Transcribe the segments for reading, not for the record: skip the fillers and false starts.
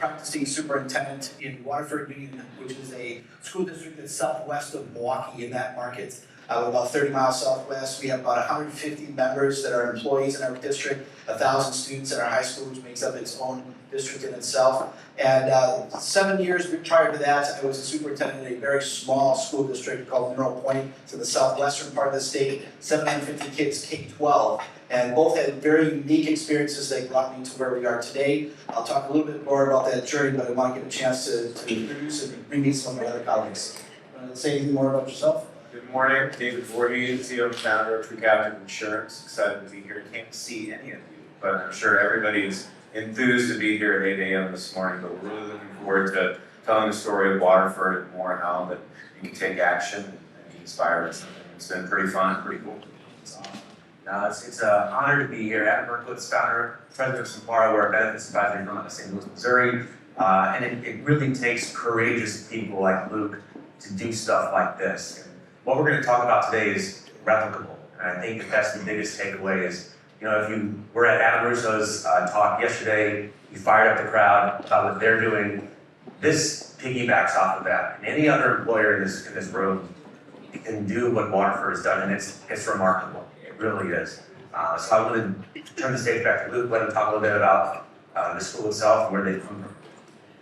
practicing superintendent in Waterford, which is a school district that's southwest of Milwaukee in that market. We're about 30 miles southwest. We have about 150 members that are employees in our district, 1,000 students in our high school, which makes up its own district in itself. And 7 years prior to that, I was a superintendent in a very small school district called Mineral Point. It's in the southwestern part of the state, 750 kids, K-12. And both had very unique experiences that brought me to where we are today. I'll talk a little bit more about that journey, but I want to give a chance to introduce and bring in some of my other colleagues. Want to say anything more about yourself? Good morning, David Voorhees, CEO and founder of True Captive Insurance. Excited to be here. Can't see any of you, but I'm sure everybody's enthused to be here at 8 a.m. this morning. But we're really looking forward to telling the story of Waterford and more how that you can take action and be inspired. It's been pretty fun, pretty cool. It's an honor to be here. Adam Berkowitz, founder, president of Simpara, we're a benefits advisory firm out of St. Louis, Missouri. And it really takes courageous people like Luke to do stuff like this. And what we're going to talk about today is replicable. And I think that's the biggest takeaway is, if you were at Adam Russo's talk yesterday, you fired up the crowd about what they're doing. This piggybacks off of that. And any other employer in this room can do what Waterford has done, and it's remarkable. It really is. So I want to turn the stage back to Luke, let him talk a little bit about the school itself and where they come from.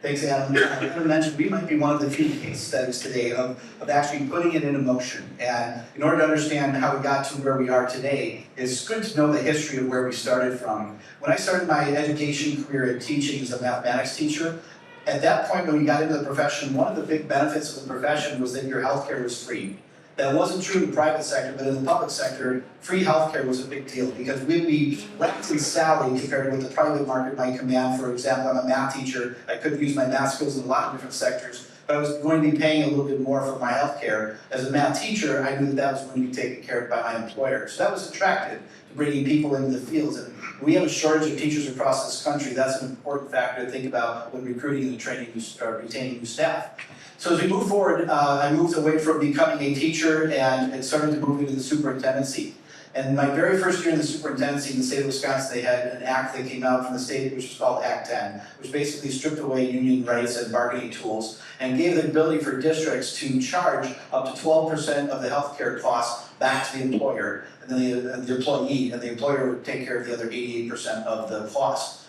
Thanks, Adam. I mentioned we might be one of the few case studies today of actually putting it into motion. And in order to understand how we got to where we are today, it's good to know the history of where we started from. When I started my education career in teaching as a mathematics teacher, at that point when we got into the profession, one of the big benefits of the profession was that your healthcare was free. That wasn't true in the private sector, but in the public sector, free healthcare was a big deal because we'd be relatively salary compared to what the private market might command. For example, I'm a math teacher. I could use my math skills in a lot of different sectors, but I was going to be paying a little bit more for my healthcare. As a math teacher, I knew that was going to be taken care of by my employer. So that was attractive to bringing people into the fields. And we have a shortage of teachers across this country. That's an important factor to think about when recruiting and training or retaining new staff. So as we move forward, I moved away from becoming a teacher and started to move into the superintendency. And my very first year in the superintendency in the state of Wisconsin, they had an act that came out from the state, which was called Act 10, which basically stripped away union rights and bargaining tools and gave the ability for districts to charge up to 12% of the healthcare costs back to the employer and then the employee, and the employer would take care of the other 88% of the cost.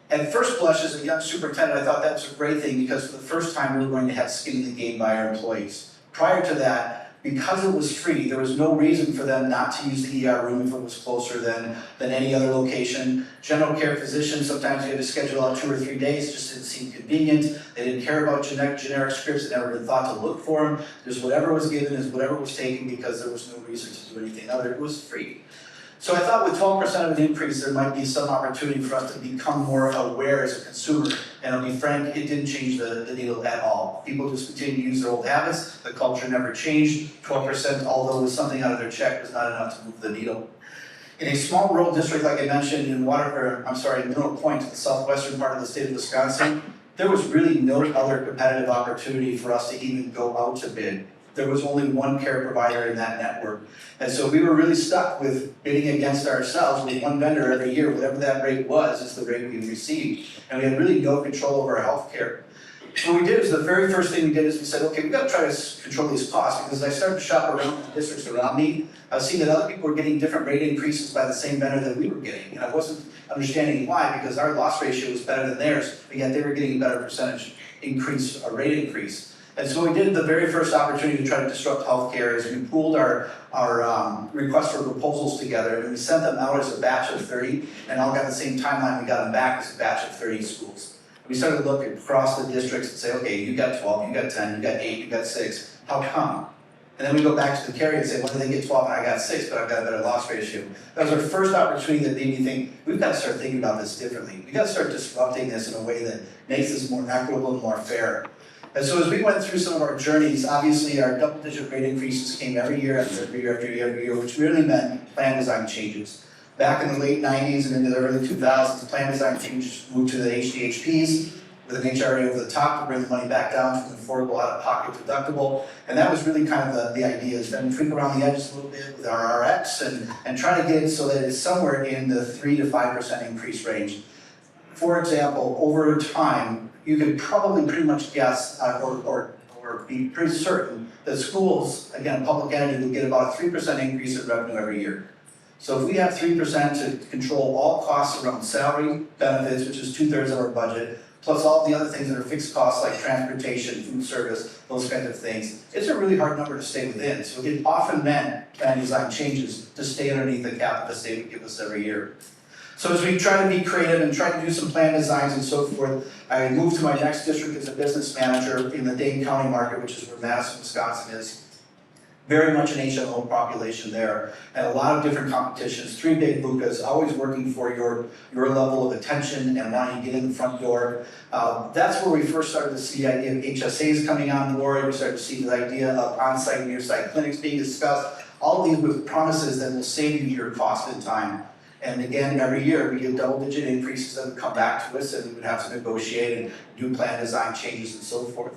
At first blush, as a young superintendent, I thought that was a great thing because for the first time we were going to have skin in the game by our employees. Prior to that, because it was free, there was no reason for them not to use the ER room if it was closer than any other location. General care physicians, sometimes you had to schedule out 2 or 3 days, it just didn't seem convenient. They didn't care about generic scripts, they never even thought to look for them. Just whatever was given is whatever was taken because there was no reason to do anything other. It was free. So I thought with 12% of an increase, there might be some opportunity for us to become more aware as a consumer. And I'll be frank, it didn't change the needle at all. People just continued to use their old habits. The culture never changed. 12%, although it was something out of their check, was not enough to move the needle. In a small rural district, like I mentioned, in Mineral Point, the southwestern part of the state of Wisconsin, there was really no other competitive opportunity for us to even go out to bid. There was only one care provider in that network. And so we were really stuck with bidding against ourselves with one vendor every year. Whatever that rate was, is the rate we received. And we had really no control over our health care. So what we did is the very first thing we did is we said, okay, we've got to try to control these costs because as I started to shop around the districts around me, I was seeing that other people were getting different rate increases by the same vendor that we were getting. And I wasn't understanding why because our loss ratio was better than theirs, but yet they were getting a better percentage increase, a rate increase. And so we did the very first opportunity to try to disrupt healthcare is we pooled our request for proposals together and we sent them out as a batch of 30 and all got the same timeline. We got them back as a batch of 30 schools. We started to look across the districts and say, okay, you got 12, you got 10, you got 8, you got 6. How come? And then we go back to the carrier and say, well, they get 12 and I got 6, but I've got a better loss ratio. That was our first opportunity that made me think, we've got to start thinking about this differently. We've got to start disrupting this in a way that makes this more equitable and more fair. And so as we went through some of our journeys, obviously our double-digit rate increases came every year, which really meant plan design changes. Back in the late 90s and into the early 2000s, plan design changes moved to the HDHPs with an HRA over the top to bring the money back down from the affordable out-of-pocket deductible. And that was really kind of the idea, is then tweak around the edges a little bit with our RX and try to get it so that it's somewhere in the 3 to 5% increase range. For example, over time, you could probably pretty much guess or be pretty certain that schools, again, a public entity, would get about a 3% increase in revenue every year. So if we have 3% to control all costs around salary, benefits, which is 2/3 of our budget, plus all the other things that are fixed costs like transportation, food service, those kinds of things, it's a really hard number to stay within. So it often meant plan design changes to stay underneath the cap that the state would give us every year. So as we try to be creative and try to do some plan designs and so forth, I moved to my next district as a business manager in the Dane County market, which is where Madison, Wisconsin is. Very much an HMO population there, and a lot of different competitions, 3 big bukas, always working for your level of attention and wanting to get in the front door. That's where we first started to see the idea of HSAs coming on board. We started to see the idea of on-site and near-site clinics being discussed. All of these with promises that will save you your cost and time. And again, every year we get double-digit increases that would come back to us, and we would have to negotiate and do plan design changes and so forth.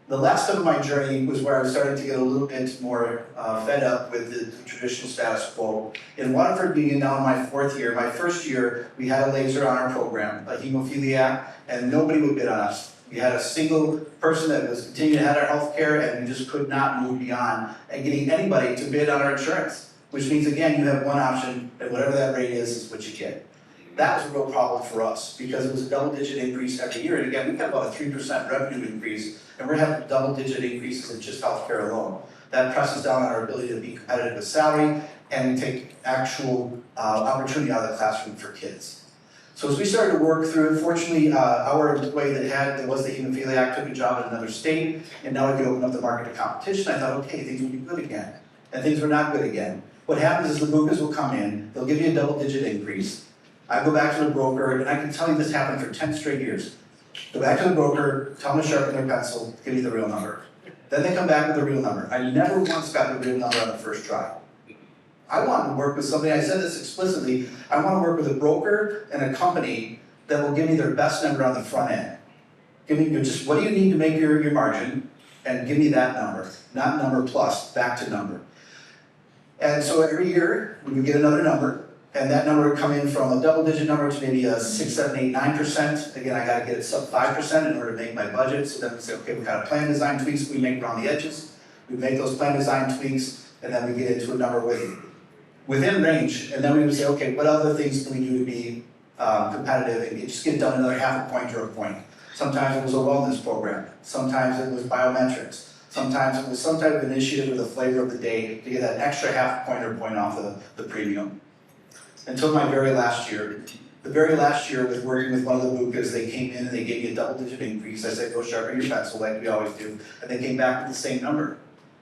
The last step of my journey was where I was starting to get a little bit more fed up with the traditional status quo. In Waterford, being now in my 4th year, my first year, we had a laser on our program, a hemophiliac, and nobody would bid on us. We had a single person that was continuing to have our health care, and we just could not move beyond and getting anybody to bid on our insurance, which means, again, you have one option, and whatever that rate is what you get. That was a real problem for us because it was a double-digit increase every year. And again, we got about a 3% revenue increase, and we're having double-digit increases in just healthcare alone. That presses down on our ability to be competitive with salary and take actual opportunity out of the classroom for kids. So as we started to work through it, fortunately, our employee that was the hemophiliac took a job in another state, and now we could open up the market to competition. I thought, okay, things will be good again. And things were not good again. What happens is the bukas will come in, they'll give you a double-digit increase. I go back to the broker, and I can tell you this happened for 10 straight years. Go back to the broker, tell them to sharpen their pencil, give me the real number. Then they come back with the real number. I never once got the real number on the first try. I want to work with somebody, I said this explicitly, I want to work with a broker and a company that will give me their best number on the front end. Give me just what do you need to make your margin, and give me that number, not number plus, back to number. And so every year, we would get another number, and that number would come in from a double-digit number to maybe a 6, 7, 8, 9%. Again, I got to get it sub 5% in order to make my budget. So then we say, okay, we've got a plan design tweaks we make around the edges. We make those plan design tweaks, and then we get into a number within range. And then we would say, okay, what other things can we do to be competitive and just get done another half a point or a point. Sometimes it was a wellness program. Sometimes it was biometrics. Sometimes it was some type of initiative with the flavor of the day to get that extra half a point or point off the premium. Until my very last year. The very last year with working with one of the bukas, they came in and they gave me a double-digit increase. I said, go sharpen your pencil like we always do. And they came back with the same number.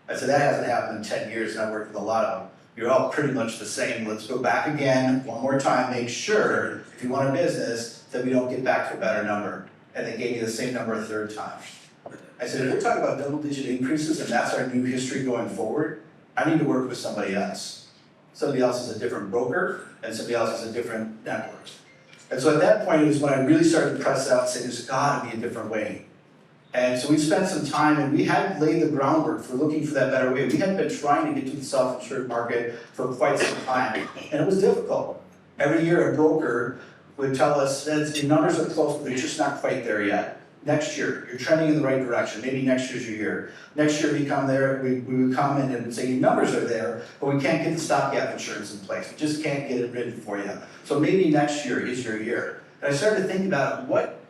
I said, that hasn't happened in 10 years, and I've worked with a lot of them. You're all pretty much the same. Let's go back again, one more time, make sure, if you want a business, that we don't get back to a better number. And they gave me the same number a third time. I said, if we're talking about double-digit increases and that's our new history going forward, I need to work with somebody else. Somebody else is a different broker, and somebody else is a different network. And so at that point is when I really started to press out and say, there's gotta be a different way. And so we spent some time, and we had laid the groundwork for looking for that better way. We had been trying to get to the self-insured market for quite some time, and it was difficult. Every year a broker would tell us that your numbers are close, but they're just not quite there yet. Next year, you're trending in the right direction. Maybe next year's your year. Next year we come there, we would come in and say your numbers are there, but we can't get the stopgap insurance in place. We just can't get it written for you. So maybe next year is your year. And I started to think about what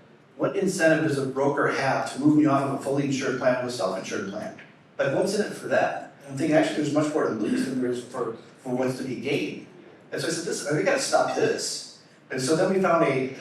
incentive does a broker have to move me off of a fully insured plan to a self-insured plan? Like, what's in it for that? And I'm thinking actually there's much more to lose than there is for what's to be gained. And so I said, we gotta stop this. And so then we found a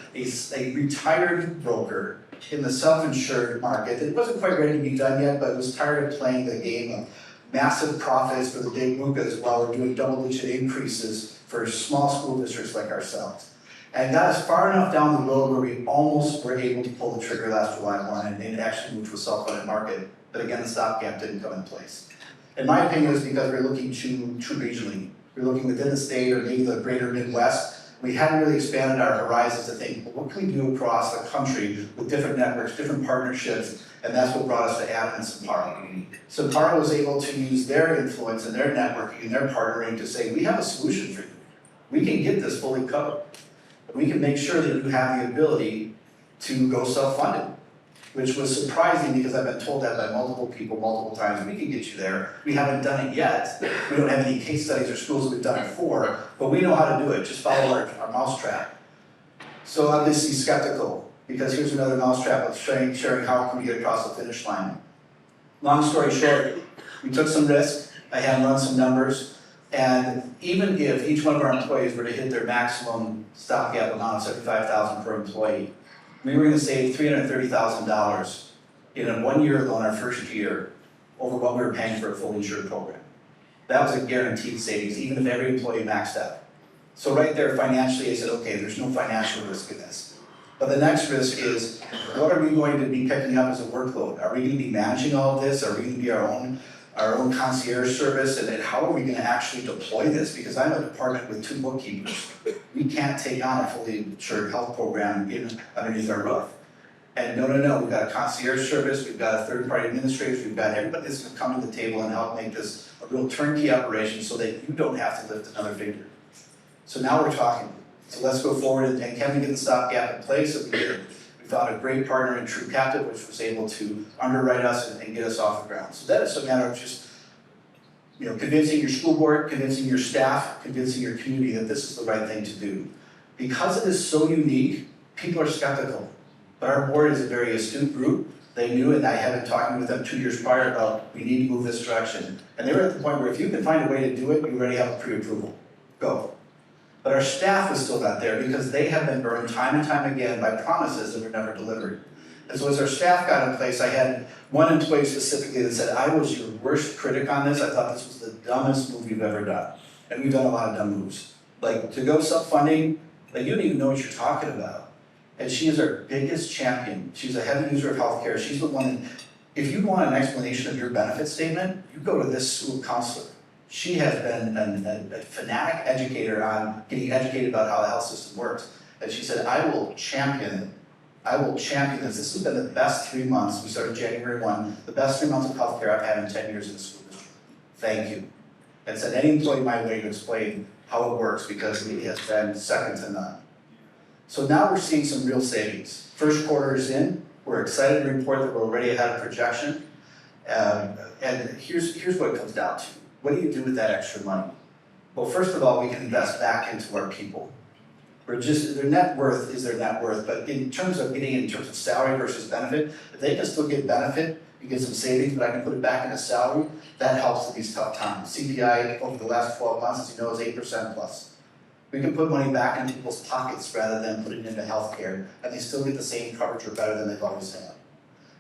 retired broker in the self-insured market. It wasn't quite ready to be done yet, but was tired of playing the game of massive profits for the big bukas while we're doing double-digit increases for small school districts like ourselves. And got us far enough down the road where we almost were able to pull the trigger last July 1 and actually move to a self-funded market. But again, the stopgap didn't come in place. In my opinion, it was because we're looking too regionally. We're looking within the state or maybe the greater Midwest. We hadn't really expanded our horizons to think, well, what can we do across the country with different networks, different partnerships, and that's what brought us to Adam and Simpara. Simpara was able to use their influence and their networking and their partnering to say, we have a solution for you. We can get this fully covered. We can make sure that you have the ability to go self-funded. which was surprising because I've been told that by multiple people multiple times. We can get you there. We haven't done it yet. We don't have any case studies or schools that we've done it for, but we know how to do it. Just follow our mousetrap. So obviously skeptical, because here's another mousetrap of sharing how can we get across the finish line. Long story short, we took some risk. I had run some numbers, and even if each one of our employees were to hit their maximum stopgap amount of $75,000 per employee, we were going to save $330,000 in a 1 year alone, our first year, over what we were paying for a fully insured program. That was a guaranteed savings, even if every employee maxed out. So right there, financially, I said, okay, there's no financial risk in this. But the next risk is, what are we going to be picking up as a workload? Are we going to be managing all of this? Are we going to be our own concierge service? And then how are we going to actually deploy this? Because I'm a department with 2 bookkeepers. We can't take on a fully insured health program underneath our roof. And no, we've got a concierge service, we've got a third-party administrators, we've got everybody that's going to come to the table and help make this a real turnkey operation so that you don't have to lift another finger. So now we're talking. So let's go forward and can we get the stopgap in place? So we did. We found a great partner in True Captive, which was able to underwrite us and get us off the ground. So that is a matter of just convincing your school board, convincing your staff, convincing your community that this is the right thing to do. Because it is so unique, people are skeptical. But our board is a very astute group. They knew, and I had been talking with them 2 years prior about we need to move this direction. And they were at the point where if you can find a way to do it, you already have a pre-approval. Go. But our staff was still not there because they have been burned time and time again by promises that were never delivered. And so as our staff got in place, I had one employee specifically that said, I was your worst critic on this. I thought this was the dumbest move you've ever done. And we've done a lot of dumb moves. Like to go self-funding, like you don't even know what you're talking about. And she is our biggest champion. She's a heavy user of healthcare. She's the one that, if you want an explanation of your benefit statement, you go to this school counselor. She has been a fanatic educator on getting educated about how the health system works. And she said, I will champion it. I will champion this. This has been the best 3 months. We started January 1, the best 3 months of healthcare I've had in 10 years in the school district. Thank you. And sent any employee my way to explain how it works because it has been second to none. So now we're seeing some real savings. First quarter is in. We're excited to report that we're already ahead of projection. And here's what it comes down to. What do you do with that extra money? Well, first of all, we can invest back into our people. Their net worth is their net worth, but in terms of salary versus benefit, if they can still get benefit, you get some savings, but I can put it back into salary, that helps in these tough times. CPI over the last 12 months, as you know, is 8% plus. We can put money back into people's pockets rather than putting it into healthcare, and they still get the same coverage or better than they've always had.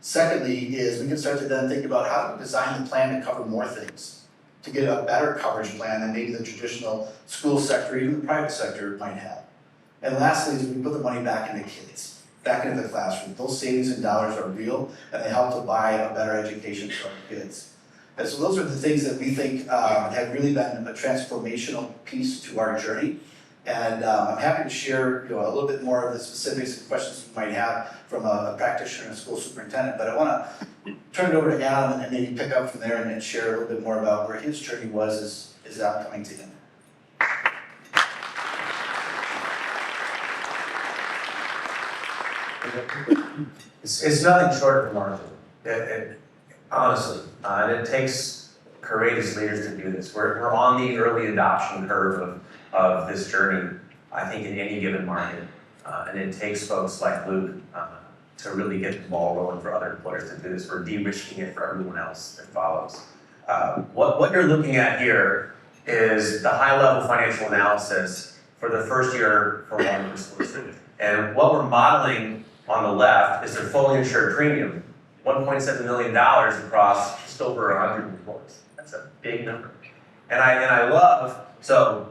Secondly is we can start to then think about how to design the plan to cover more things, to get a better coverage plan than maybe the traditional school sector, even the private sector might have. And lastly is we put the money back into kids, back into the classroom. Those savings in dollars are real, and they help to buy a better education for our kids. And so those are the things that we think have really been a transformational piece to our journey. And I'm happy to share a little bit more of the specifics and questions you might have from a practitioner and a school superintendent. But I want to turn it over to Adam and maybe pick up from there and then share a little bit more about where his journey was as coming to him. It's nothing short of remarkable, honestly. And it takes courageous leaders to do this. We're on the early adoption curve of this journey, I think, in any given market. And it takes folks like Luke to really get the ball rolling for other employers to do this. We're de-risking it for everyone else that follows. What you're looking at here is the high-level financial analysis for the first year for Waterford School District. And what we're modeling on the left is their fully insured premium, $1.7 million across just over 100 reports. That's a big number. And I love, so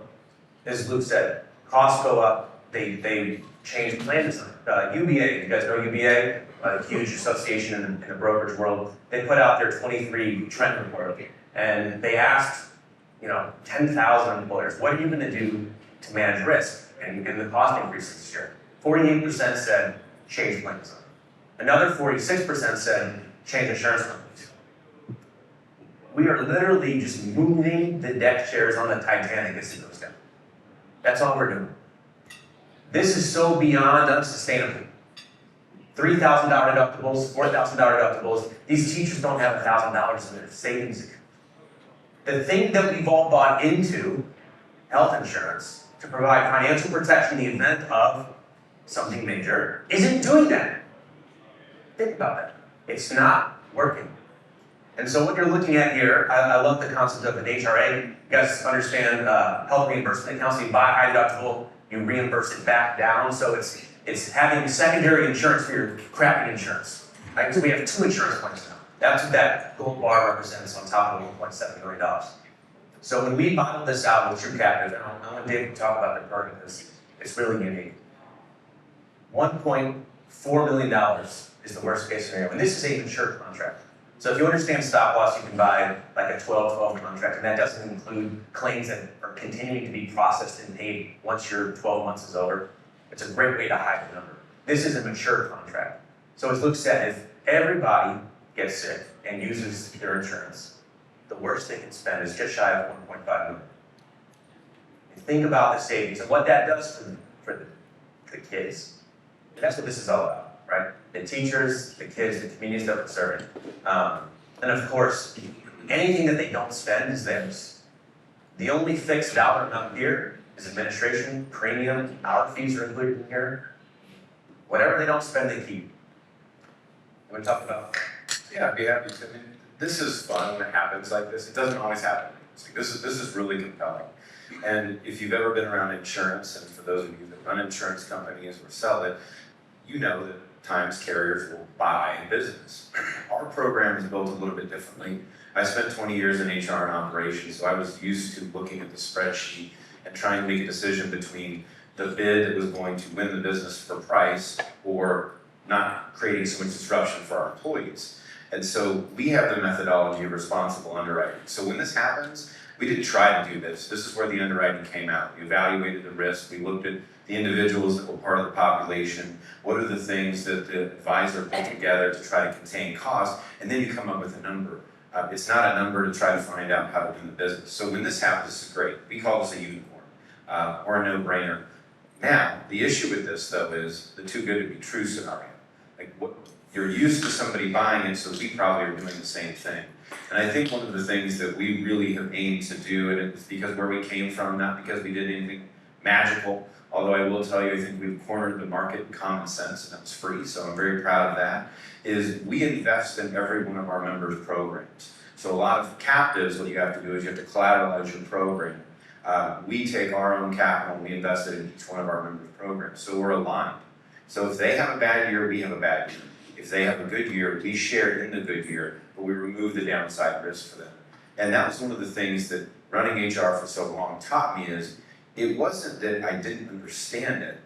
as Luke said, costs go up, they change plan design. UBA, you guys know UBA, a huge association in the brokerage world, they put out their 23 trend report, and they asked 10,000 employers, what are you going to do to manage risk and the cost increases this year? 48% said change plan design. Another 46% said change insurance companies. We are literally just moving the deck chairs on the Titanic as it goes down. That's all we're doing. This is so beyond unsustainable. $3,000 deductibles, $4,000 deductibles. These teachers don't have $1,000 in their savings account. The thing that we've all bought into, health insurance, to provide financial protection in the event of something major, isn't doing that. Think about that. It's not working. And so what you're looking at here, I love the concept of an HRA. You guys understand health reimbursement accounts. You buy high deductible, you reimburse it back down. So it's having secondary insurance for your crappy insurance. Right? So we have 2 insurance plans now. That's what that gold bar represents on top of $1.7 million. So when we modeled this out with True Captive, and I want Dave to talk about the part of this, it's really unique. $1.4 million is the worst case scenario, and this is a insured contract. So if you understand stop loss, you can buy like a 12-12 contract, and that doesn't include claims that are continuing to be processed and paid once your 12 months is over. It's a great way to hide the number. This is a mature contract. So it looks at if everybody gets sick and uses their insurance, the worst they can spend is just shy of $1.5 million. And think about the savings and what that does for the kids. And that's what this is all about, right? The teachers, the kids, the communities that we're serving. And of course, anything that they don't spend is theirs. The only fixed dollar amount here is administration, premium, our fees are included in here. Whatever they don't spend, they keep. You want to talk about? Yeah, I'd be happy to. I mean, this is fun when it happens like this. It doesn't always happen. This is really compelling. And if you've ever been around insurance, and for those of you that run insurance companies or sell it, you know that times carriers will buy business. Our program is built a little bit differently. I spent 20 years in HR and operations, so I was used to looking at the spreadsheet and trying to make a decision between the bid that was going to win the business for price or not creating so much disruption for our employees. And so we have the methodology of responsible underwriting. So when this happens, we didn't try to do this. This is where the underwriting came out. We evaluated the risk. We looked at the individuals that were part of the population. What are the things that the advisor put together to try to contain costs? And then you come up with a number. It's not a number to try to find out how to do the business. So when this happens, this is great. We call this a unicorn or a no-brainer. Now, the issue with this, though, is the too good to be true scenario. Like, what you're used to somebody buying it, so we probably are doing the same thing. And I think one of the things that we really have aimed to do, and it's because where we came from, not because we did anything magical, although I will tell you, I think we've cornered the market in common sense, and that was free, so I'm very proud of that, is we invest in every one of our members' programs. So a lot of captives, what you have to do is you have to collateralize your program. We take our own capital and we invest it in each one of our members' programs, so we're aligned. So if they have a bad year, we have a bad year. If they have a good year, we share in the good year, but we remove the downside risk for them. And that was one of the things that running HR for so long taught me is, it wasn't that I didn't understand it,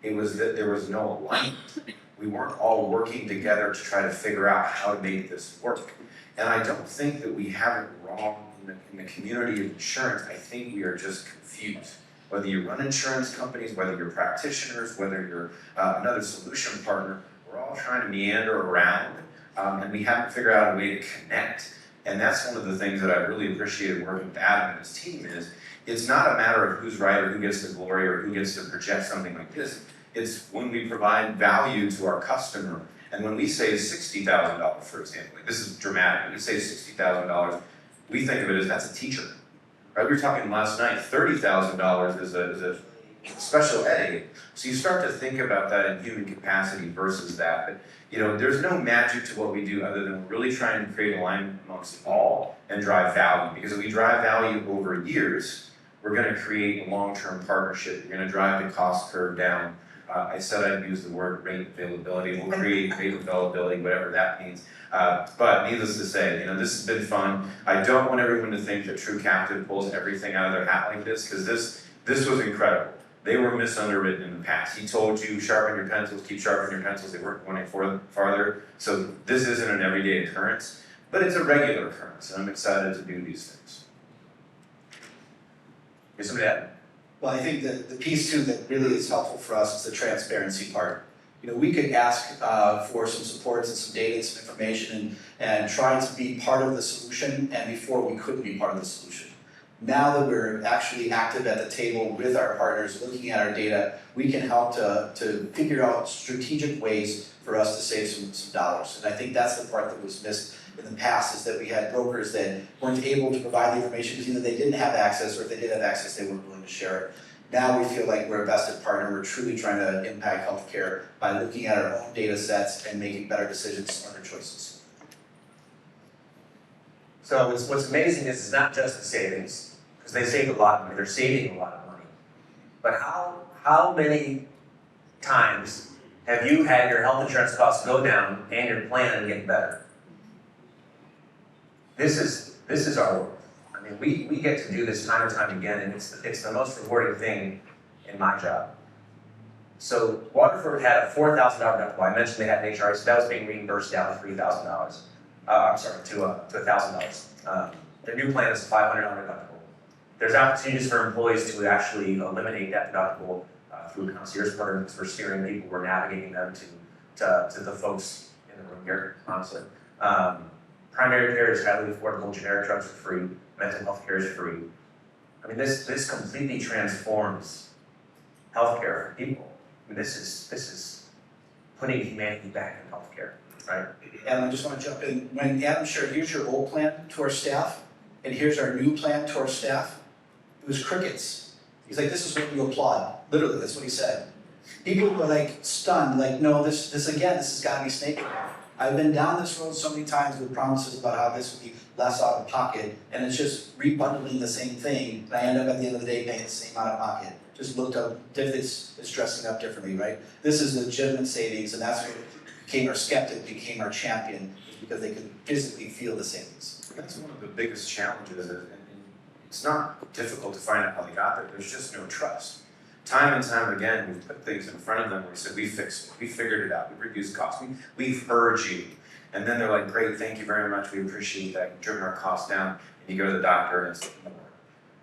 it was that there was no alignment. We weren't all working together to try to figure out how to make this work. And I don't think that we have it wrong in the community of insurance. I think we are just confused. Whether you run insurance companies, whether you're practitioners, whether you're another solution partner, we're all trying to meander around, and we haven't figured out a way to connect. And that's one of the things that I really appreciated working with Adam and his team is, it's not a matter of who's right or who gets the glory or who gets to project something like this. It's when we provide value to our customer. And when we say $60,000, for example, like this is dramatic, when we say $60,000, we think of it as that's a teacher. Right? We were talking last night, $30,000 is a special ed aid. So you start to think about that in human capacity versus that. But you know, there's no magic to what we do other than really trying to create alignment amongst all and drive value. Because if we drive value over years, we're going to create a long-term partnership. We're going to drive the cost curve down. I said I'd use the word rate availability. We'll create rate availability, whatever that means. But needless to say, you know, this has been fun. I don't want everyone to think that True Captive pulls everything out of their hat like this, because this was incredible. They were misunderwritten in the past. He told you, sharpen your pencils, keep sharpening your pencils. They weren't going farther. So this isn't an everyday occurrence, but it's a regular occurrence, and I'm excited to do these things. Is somebody add? Well, I think the piece too that really is helpful for us is the transparency part. You know, we could ask for some supports and some data and some information and try to be part of the solution, and before we couldn't be part of the solution. Now that we're actually active at the table with our partners, looking at our data, we can help to figure out strategic ways for us to save some dollars. And I think that's the part that was missed in the past, is that we had brokers that weren't able to provide the information because either they didn't have access, or if they did have access, they weren't willing to share it. Now we feel like we're a vested partner. We're truly trying to impact healthcare by looking at our own data sets and making better decisions, smarter choices. So what's amazing is it's not just the savings, because they saved a lot of money, they're saving a lot of money. But how many times have you had your health insurance costs go down and your plan get better? This is our work. I mean, we get to do this time and time again, and it's the most rewarding thing in my job. So Waterford had a $4,000 deductible. I mentioned they had an HRA, so that was being reimbursed down to $3,000. I'm sorry, to $1,000. Their new plan is a $500 deductible. There's opportunities for employees to actually eliminate that deductible through concierge programs. We're steering people, we're navigating them to the folks in the room here, honestly. Primary care is highly affordable, generic drugs are free, mental health care is free. I mean, this completely transforms healthcare for people. I mean, this is putting humanity back in healthcare, right? Adam, I just want to jump in. When Adam shared, here's your old plan to our staff, and here's our new plan to our staff, it was crickets. He's like, this is what you applaud. Literally, that's what he said. People were like stunned, like, no, this has got to be snake oil. I've been down this road so many times with promises about how this would be less out of pocket, and it's just rebundling the same thing, and I end up at the end of the day paying the same out of pocket. Just looked up, it's dressing up differently, right? This is legitimate savings, and that's what became our skeptic, became our champion, because they could physically feel the savings. That's one of the biggest challenges, and it's not difficult to find out how they got there. There's just no trust. Time and time again, we've put things in front of them where we said, we fixed it, we figured it out, we reduced costs, we've heard you. And then they're like, great, thank you very much, we appreciate that, you've driven our costs down, and you go to the doctor and it's more.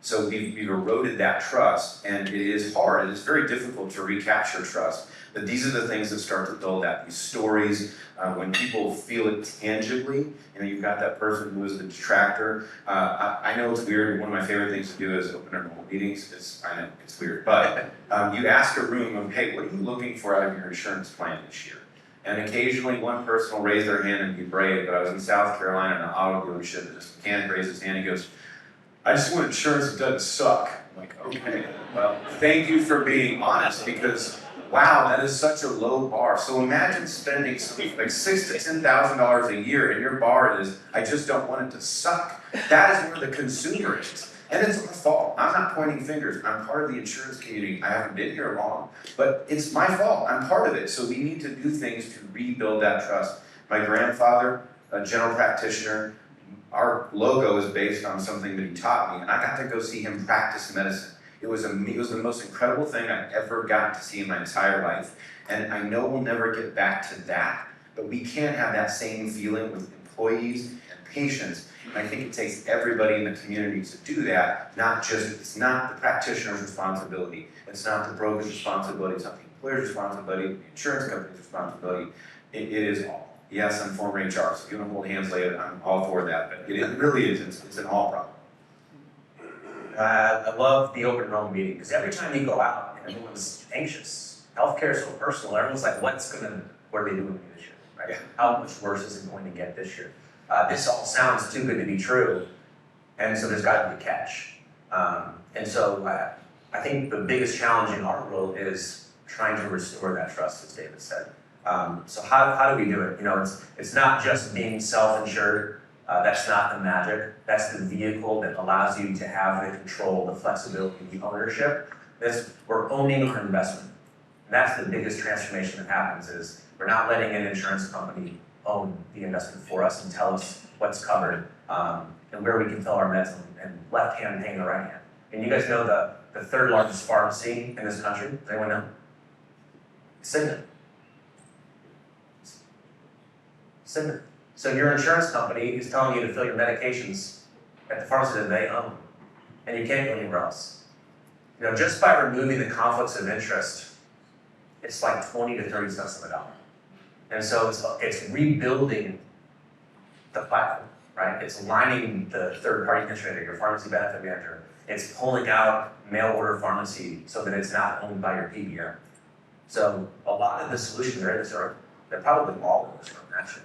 So we've eroded that trust, and it is hard, it is very difficult to recapture trust. But these are the things that start to build that, these stories, when people feel it tangibly. You know, you've got that person who is the detractor. I know it's weird, one of my favorite things to do is open enrollment meetings. I know, it's weird, but you ask a room of, hey, what are you looking for out of your insurance plan this year? And occasionally one person will raise their hand and be brave, but I was in South Carolina in an auto dealership, and this mechanic raised his hand, he goes, I just want insurance that doesn't suck. I'm like, okay, well, thank you for being honest, because wow, that is such a low bar. So imagine spending like $6,000 to $10,000 a year, and your bar is, I just don't want it to suck. That is where the consumer is. And it's my fault. I'm not pointing fingers. I'm part of the insurance community. I haven't been here long, but it's my fault. I'm part of it. So we need to do things to rebuild that trust. My grandfather, a general practitioner, our logo is based on something that he taught me, and I got to go see him practice medicine. It was the most incredible thing I ever got to see in my entire life, and I know we'll never get back to that, but we can't have that same feeling with employees and patients, and I think it takes everybody in the community to do that, it's not the practitioner's responsibility, it's not the broker's responsibility, it's not the employer's responsibility, the insurance company's responsibility, it is all. Yes, I'm former HR, so if you want to hold hands later, I'm all for that, but it really is, it's an all problem. I love the open enrollment meeting, because every time you go out, and everyone's anxious. Healthcare is so personal. Everyone's like, what are they doing this year, right? Yeah. How much worse is it going to get this year? This all sounds too good to be true, and so there's got to be a catch. And so I think the biggest challenge in our world is trying to restore that trust, as David said. So how do we do it? You know, it's not just being self-insured. That's not the magic. That's the vehicle that allows you to have the control, the flexibility, the ownership. We're owning our investment. And that's the biggest transformation that happens is we're not letting an insurance company own the investment for us and tell us what's covered and where we can fill our meds and left hand paying the right hand. And you guys know the third largest pharmacy in this country? Does anyone know? Cigna. Cigna. So your insurance company is telling you to fill your medications at the pharmacy that they own, and you can't go anywhere else. You know, just by removing the conflicts of interest, it's like 20 to 30 cents on the dollar. And so it's rebuilding the platform. right? It's aligning the third-party administrator, your pharmacy benefit manager. It's pulling out mail order pharmacy so that it's not owned by your PBM. So a lot of the solutions are in this, or they're probably all in this room, actually.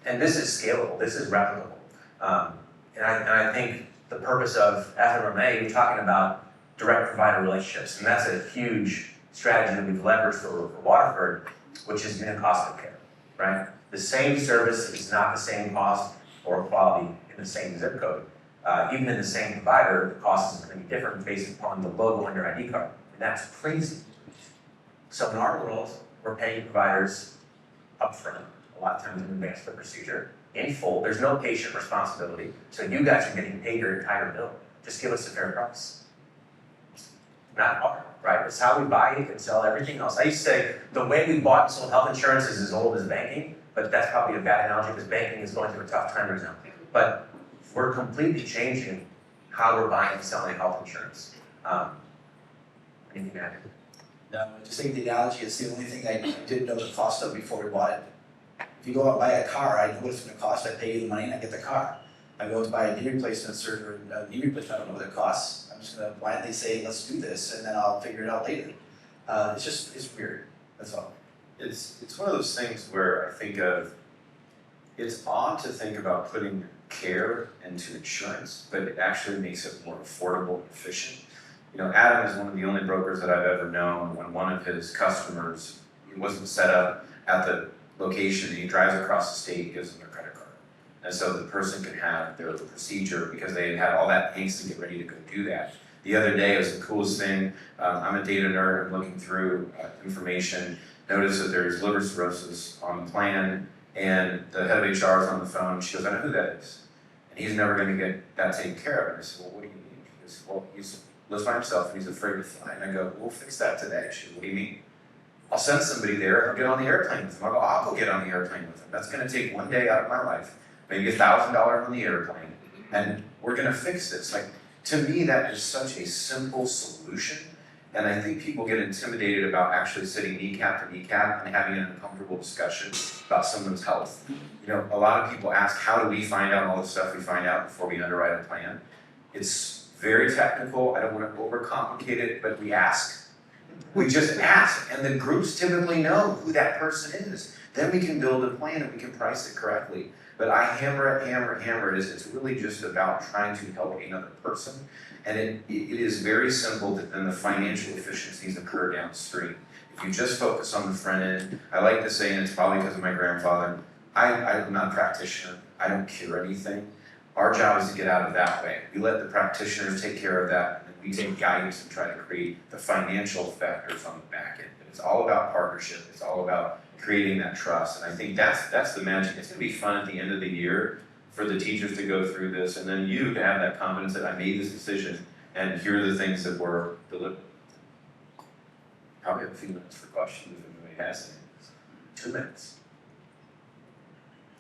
And this is scalable, this is replicable. And I think the purpose of FMMA, we're talking about direct provider relationships, and that's a huge strategy that we've leveraged for Waterford, which is unit cost of care, right? The same service is not the same cost or quality in the same zip code. Even in the same provider, the cost is going to be different based upon the logo on your ID card, and that's crazy. So in our world, we're paying providers upfront, a lot of times in advance of the procedure, in full. There's no patient responsibility, so you guys are getting paid your entire bill. Just give us a fair price. Not hard, right? It's how we buy and sell everything else. I used to say the way we bought and sold health insurance is as old as banking, but that's probably a bad analogy because banking is going through a tough time right now. But we're completely changing how we're buying and selling health insurance. Anything to add? No, I just think the analogy is the only thing I didn't know the cost of before we bought it. If you go out and buy a car, I know what it's gonna cost, I pay you the money and I get the car. I go to buy a knee replacement surgery, or a knee replacement, I don't know what it costs. I'm just gonna blindly say, let's do this, and then I'll figure it out later. It's weird, that's all. It's one of those things where I think of, it's odd to think about putting care into insurance, but it actually makes it more affordable and efficient. You know, Adam is one of the only brokers that I've ever known when one of his customers, he wasn't set up at the location, and he drives across the state, he gives them their credit card. And so the person can have their procedure because they had all that angst to get ready to go do that. The other day, it was the coolest thing. I'm a data nerd, I'm looking through information, noticed that there's liver cirrhosis on the plan, and the head of HR is on the phone, she goes, I know who that is. And he's never gonna get that taken care of. And I said, well, what do you mean? He goes, well, he lives by himself and he's afraid to fly. And I go, we'll fix that today. She goes, what do you mean? I'll send somebody there, I'll get on the airplane with him. I'll go get on the airplane with him. That's gonna take one day out of my life, maybe $1,000 on the airplane, and we're gonna fix this. Like, to me, that is such a simple solution, and I think people get intimidated about actually sitting kneecap to kneecap and having an uncomfortable discussion about someone's health. You know, a lot of people ask, how do we find out all the stuff we find out before we underwrite a plan? It's very technical, I don't wanna overcomplicate it, but we ask. We just ask, and the groups typically know who that person is. Then we can build a plan and we can price it correctly. But I hammer it, it's really just about trying to help another person. And it is very simple that then the financial efficiencies occur downstream. If you just focus on the front end, I like to say, and it's probably because of my grandfather, I'm not a practitioner, I don't cure anything. Our job is to get out of that way. We let the practitioners take care of that, and then we take guidance and try to create the financial factors on the back end. But it's all about partnership, it's all about creating that trust, and I think that's the magic. It's gonna be fun at the end of the year for the teachers to go through this, and then you to have that confidence that I made this decision, and here are the things that were delivered. Probably have a few minutes for questions if anybody has any. 2 minutes.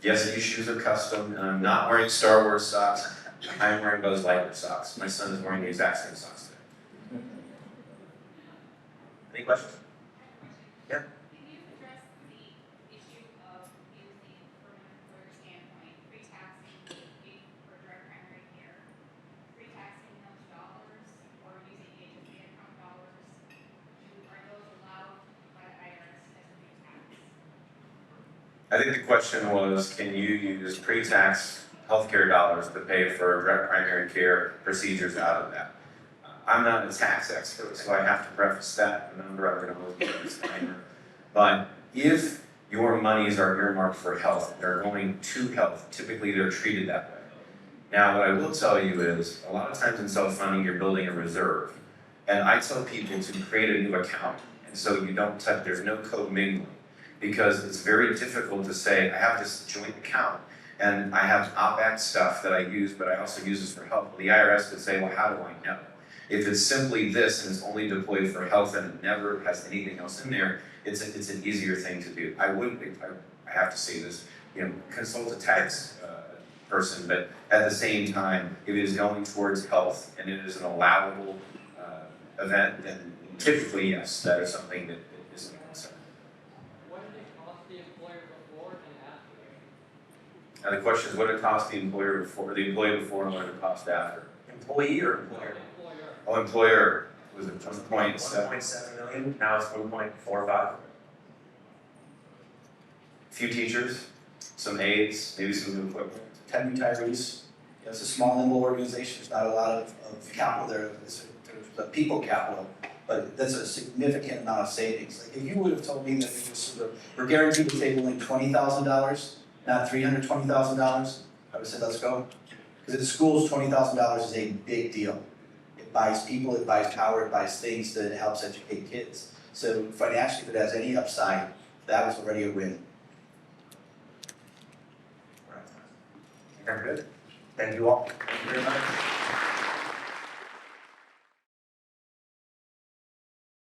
Yes, these shoes are custom, and I'm not wearing Star Wars socks. I'm wearing Buzz Lightyear socks. My son is wearing the exact same socks today. Any questions? Yeah. Can you address the issue of using, from an employer standpoint, pre-taxing for direct primary care, pre-taxing those dollars, or using agency account dollars? Are those allowed by the IRS as a pre-tax? I think the question was, can you use pre-tax healthcare dollars to pay for direct primary care procedures out of that? I'm not a tax expert, so I have to preface that. Remember, I'm going to always give a disclaimer. But if your monies are earmarked for health, they're going to health, typically they're treated that way. Now, what I will tell you is, a lot of times in self-funding, you're building a reserve. And I tell people to create a new account, and so you don't touch, there's no co-mingling. Because it's very difficult to say, I have this joint account, and I have OPEX stuff that I use, but I also use this for health. Well, the IRS could say, well, how do I know? If it's simply this, and it's only deployed for health, and it never has anything else in there, it's an easier thing to do. I have to say this, consult a tax person, but at the same time, if it is going towards health, and it is an allowable event, then typically, yes, that is something that is a concern. What did it cost the employer before and after? Now the question is, what did it cost the employer before, the employee before, and what did it cost after? Employee or employer? Oh, employer was it 1.7? 1.7 million, now it's 1.45. Few teachers, some aides, maybe some new equipment. 10 retirees. You know, it's a small, nimble organization. There's not a lot of capital there. There's a people capital, but that's a significant amount of savings. Like if you would have told me that we just sort of were guaranteed to save only $20,000, not $320,000, I would have said, let's go. Because at the schools, $20,000 is a big deal. It buys people, it buys power, it buys things that helps educate kids. So financially, if it has any upside, that was already a win. Very good. Thank you all. Thank you very much.